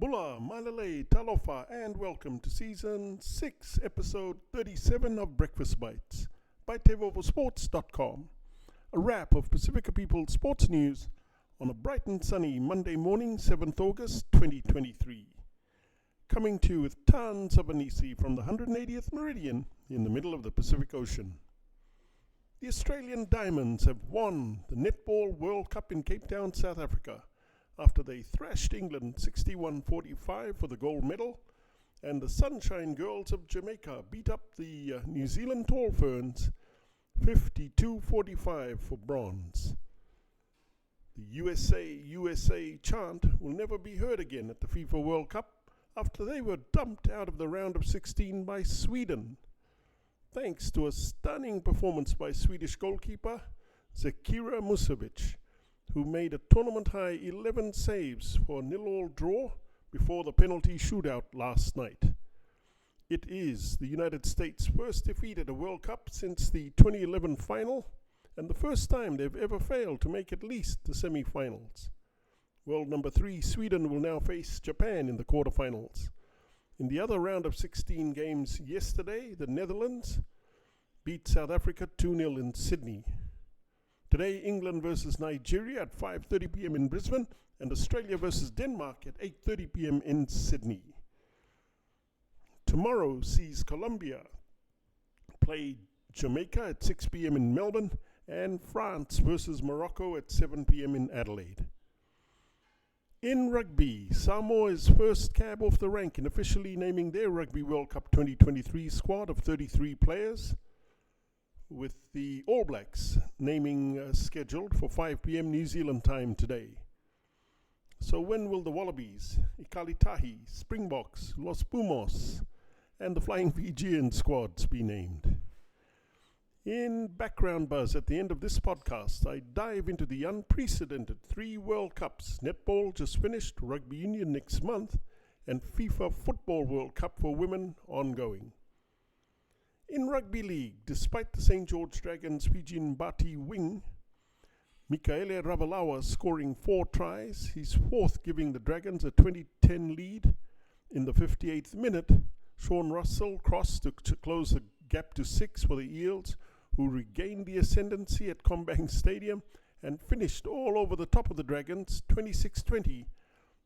Bula, Malale, Talofa and Welcome to Season 6, Episode 37 of Breakfast Bites by TEIVOVOsports.com. A wrap of Pasifika People's sports news on a bright and sunny Monday morning, 7th August 2023. Coming to you with tons of hanisi from the 180th meridian in the middle of the Pacific Ocean. The Australian Diamonds have won the Netball World Cup in Cape Town, South Africa, after they thrashed England 61-45 for the gold medal, and the Sunshine Girls of Jamaica beat up the New Zealand Tall Ferns 52-45 for bronze. The USA chant will never be heard again at the FIFA World Cup after they were dumped out of the round of 16 by Sweden, thanks to a stunning performance by Swedish goalkeeper Zećira Mušović, who made a tournament-high 11 saves for a 0-0 draw before the penalty shootout last night. It is the United States' first defeat at a World Cup since the 2011 final, and the first time they've ever failed to make at least the semi-finals. World number 3 Sweden will now face Japan in the quarterfinals. In the other round of 16 games yesterday, the Netherlands beat South Africa 2-0 in Sydney. Today, England versus Nigeria at 5:30 p.m. in Brisbane, and Australia versus Denmark at 8:30 p.m. in Sydney. Tomorrow sees Colombia play Jamaica at 6 p.m. in Melbourne, and France versus Morocco at 7 p.m. in Adelaide. In rugby, Samoa's first cab off the rank in officially naming their Rugby World Cup 2023 squad of 33 players, with the All Blacks naming scheduled for 5 p.m. New Zealand time today. So when will the Wallabies, Ikalitahi, Springboks, Los Pumas and the Flying Fijian squads be named? In background buzz at the end of this podcast, I dive into the unprecedented 3 World Cups. Netball just finished, Rugby Union next month, and FIFA Football World Cup for women ongoing. In Rugby League, despite the St. George Dragons' Fijian Bati wing, Mikaele Ravalawa scoring 4 tries, his 4th giving the Dragons a 20-10 lead. In the 58th minute, Sean Russell crossed to close the gap to 6 for the Eels, who regained the ascendancy at Combank Stadium and finished all over the top of the Dragons 26-20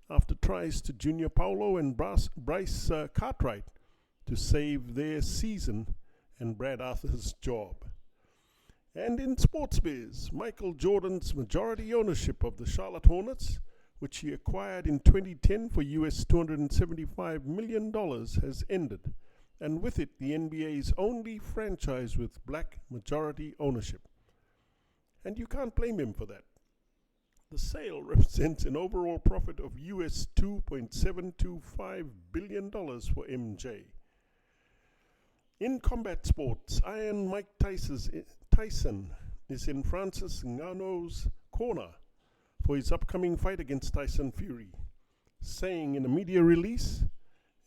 after tries to Junior Paulo and Bryce Cartwright to save their season and Brad Arthur's job. And in sports biz, Michael Jordan's majority ownership of the Charlotte Hornets, which he acquired in 2010 for US $275 million, has ended, and with it the NBA's only franchise with black majority ownership. And you can't blame him for that. The sale represents an overall profit of US $2.725 billion for MJ. In combat sports, Iron Mike Tyson is in Francis Ngannou's corner for his upcoming fight against Tyson Fury, saying in a media release,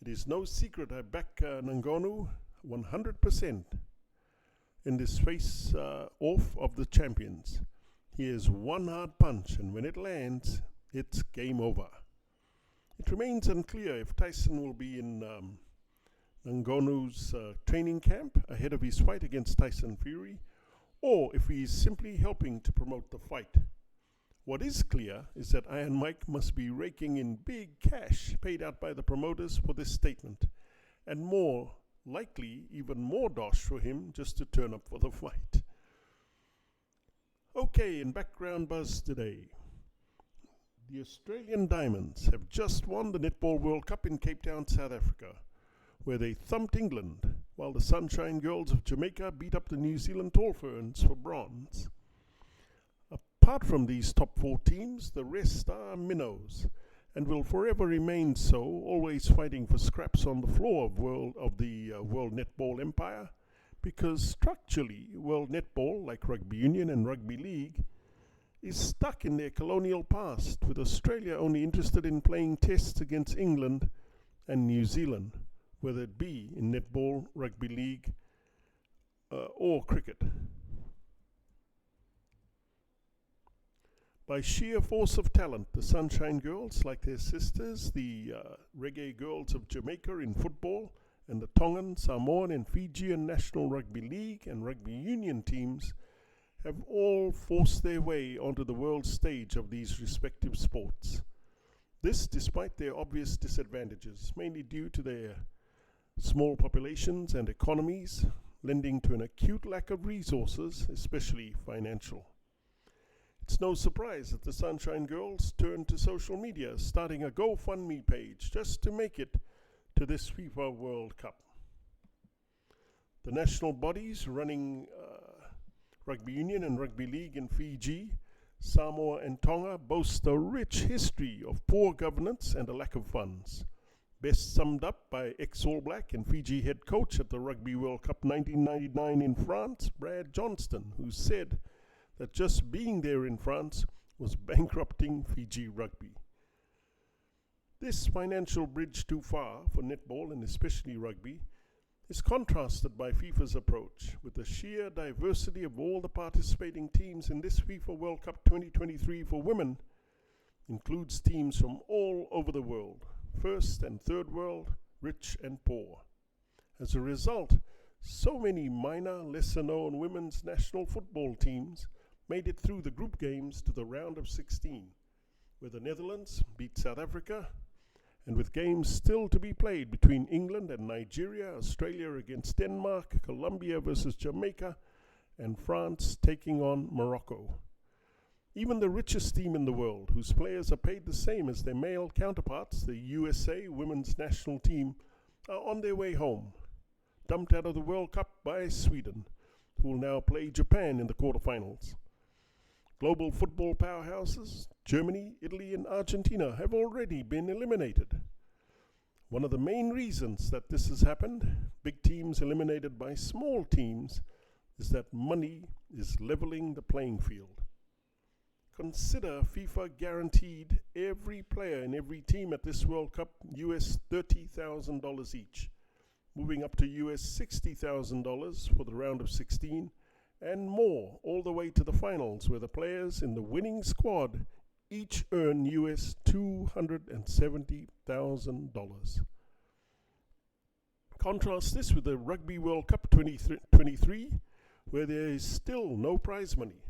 "It is no secret I back Ngannou 100% in this face-off of the champions. He has one hard punch, and when it lands, it's game over." It remains unclear if Tyson will be in Ngannou's training camp ahead of his fight against Tyson Fury, or if he is simply helping to promote the fight. What is clear is that Iron Mike must be raking in big cash paid out by the promoters for this statement, and more likely even more dosh for him just to turn up for the fight. Okay, in background buzz today, the Australian Diamonds have just won the Netball World Cup in Cape Town, South Africa, where they thumped England, while the Sunshine Girls of Jamaica beat up the New Zealand Tall Ferns for bronze. Apart from these top 4 teams, the rest are minnows, and will forever remain so, always fighting for scraps on the floor of the World Netball Empire, because structurally, World Netball, like Rugby Union and Rugby League, is stuck in their colonial past, with Australia only interested in playing tests against England and New Zealand, whether it be in netball, rugby league, or cricket. By sheer force of talent, the Sunshine Girls, like their sisters, the Reggae Girls of Jamaica in football, and the Tongan, Samoan, and Fijian National Rugby League and Rugby Union teams, have all forced their way onto the world stage of these respective sports. This despite their obvious disadvantages, mainly due to their small populations and economies, lending to an acute lack of resources, especially financial. It's no surprise that the Sunshine Girls turned to social media, starting a GoFundMe page just to make it to this FIFA World Cup. The national bodies running Rugby Union and Rugby League in Fiji, Samoa and Tonga boast a rich history of poor governance and a lack of funds. Best summed up by ex-All Black and Fiji head coach at the Rugby World Cup 1999 in France, Brad Johnston, who said that just being there in France was bankrupting Fiji rugby. This financial bridge too far for netball and especially rugby is contrasted by FIFA's approach, with the sheer diversity of all the participating teams in this FIFA World Cup 2023 for women includes teams from all over the world, first and third world, rich and poor. As a result, so many minor, lesser-known women's national football teams made it through the group games to the round of 16, where the Netherlands beat South Africa, and with games still to be played between England and Nigeria, Australia against Denmark, Colombia versus Jamaica, and France taking on Morocco. Even the richest team in the world, whose players are paid the same as their male counterparts, the USA women's national team, are on their way home, dumped out of the World Cup by Sweden, who will now play Japan in the quarterfinals. Global football powerhouses, Germany, Italy, and Argentina have already been eliminated. One of the main reasons that this has happened, big teams eliminated by small teams, is that money is leveling the playing field. Consider FIFA guaranteed every player in every team at this World Cup US $30,000 each, moving up to US $60,000 for the round of 16, and more all the way to the finals, where the players in the winning squad each earn US $270,000. Contrast this with the Rugby World Cup 2023, where there is still no prize money,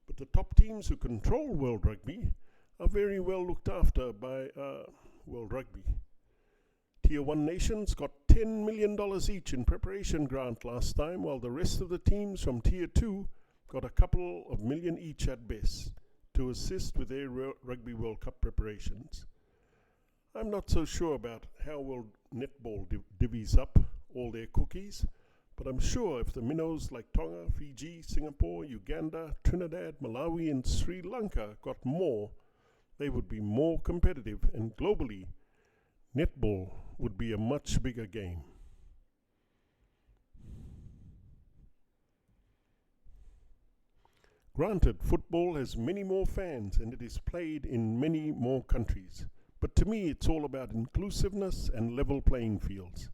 but the top teams who control World Rugby are very well looked after by World Rugby. Tier 1 nations got $10 million each in preparation grant last time, while the rest of the teams from Tier 2 got a couple of million each at best to assist with their Rugby World Cup preparations. I'm not so sure about how World Netball divvies up all their cookies, but I'm sure if the minnows like Tonga, Fiji, Singapore, Uganda, Trinidad, Malawi, and Sri Lanka got more, they would be more competitive, and globally, netball would be a much bigger game. Granted, football has many more fans and it is played in many more countries. But to me, it's all about inclusiveness and level playing fields.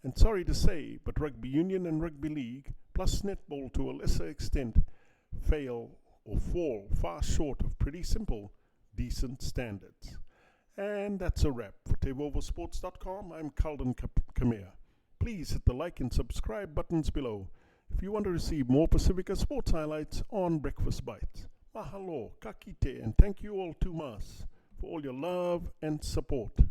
And sorry to say, but Rugby Union and Rugby League, plus netball to a lesser extent, fail or fall far short of pretty simple, decent standards. And that's a wrap. For TEIVOVOsports.com, I'm Kalden Kamea. Please hit the like and subscribe buttons below if you want to receive more Pasifika sports highlights on Breakfast Bites. Mahalo, kakite, and thank you all too much for all your love and support.